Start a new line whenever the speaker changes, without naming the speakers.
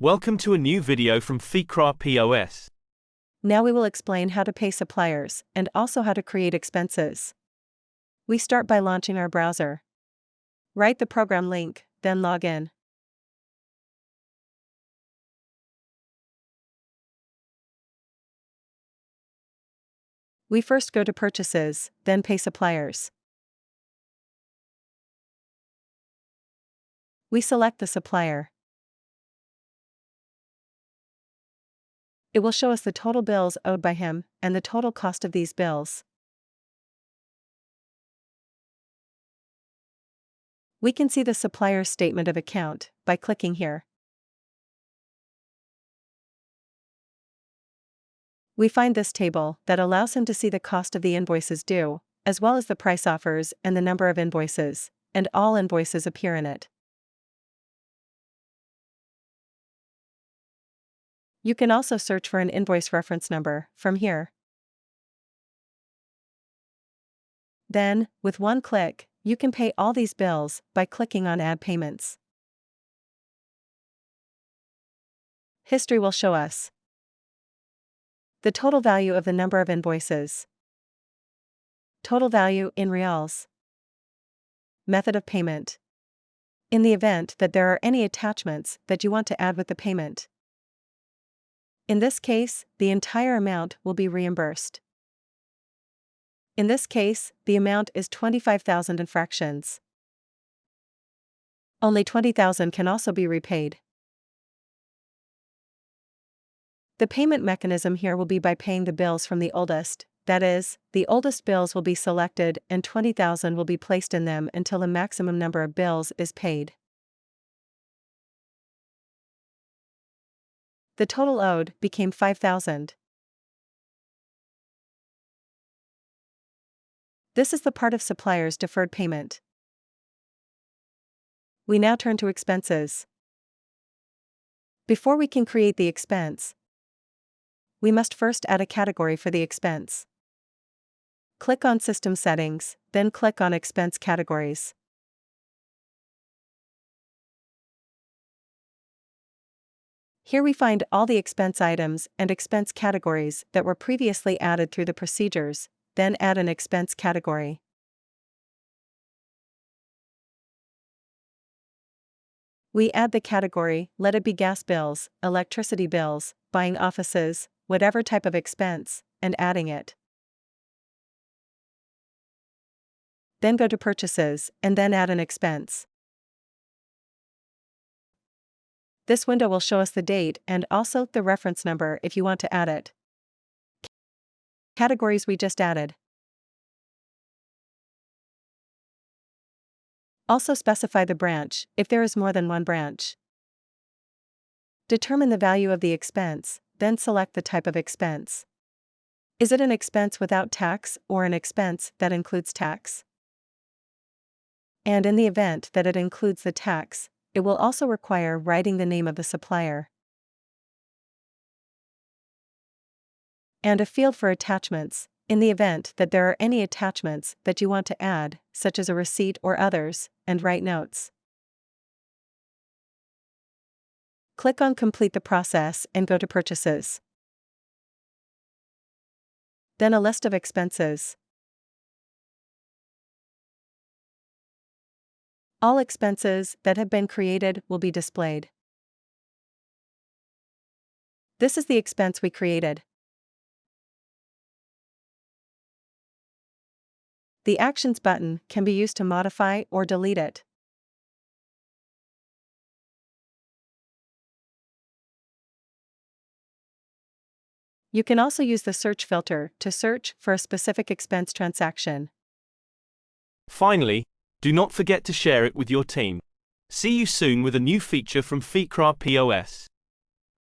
Welcome to a new video from Fekra P.O.S.
Now we will explain how to pay suppliers and also how to create expenses. We start by launching our browser. Write the program link, then log in. We first go to Purchases, then Pay Suppliers. We select the supplier. It will show us the total bills owed by him and the total cost of these bills. We can see the supplier's statement of account by clicking here. We find this table that allows him to see the cost of the invoices due, as well as the price offers and the number of invoices, and all invoices appear in it. You can also search for an invoice reference number from here. Then, with one click, you can pay all these bills by clicking on Add Payments. History will show us the total value of the number of invoices, total value in reals, method of payment, in the event that there are any attachments that you want to add with the payment. In this case, the entire amount will be reimbursed. In this case, the amount is 25,000 in fractions. Only 20,000 can also be repaid. The payment mechanism here will be by paying the bills from the oldest, that is, the oldest bills will be selected and 20,000 will be placed in them until the maximum number of bills is paid. The total owed became 5,000. This is the part of supplier's deferred payment. We now turn to expenses. Before we can create the expense, we must first add a category for the expense. Click on System Settings, then click on Expense Categories. Here we find all the expense items and expense categories that were previously added through the procedures, then add an expense category. We add the category, let it be gas bills, electricity bills, buying offices, whatever type of expense, and adding it. Then go to Purchases, and then add an expense. This window will show us the date and also the reference number if you want to add it. Categories we just added. Also specify the branch if there is more than one branch. Determine the value of the expense, then select the type of expense. Is it an expense without tax or an expense that includes tax? And in the event that it includes the tax, it will also require writing the name of the supplier. And a field for attachments, in the event that there are any attachments that you want to add, such as a receipt or others, and write notes. Click on Complete the process and go to Purchases. Then a list of expenses. All expenses that have been created will be displayed. This is the expense we created. The Actions button can be used to modify or delete it. You can also use the search filter to search for a specific expense transaction.
Finally, do not forget to share it with your team. See you soon with a new feature from Fekra P.O.S.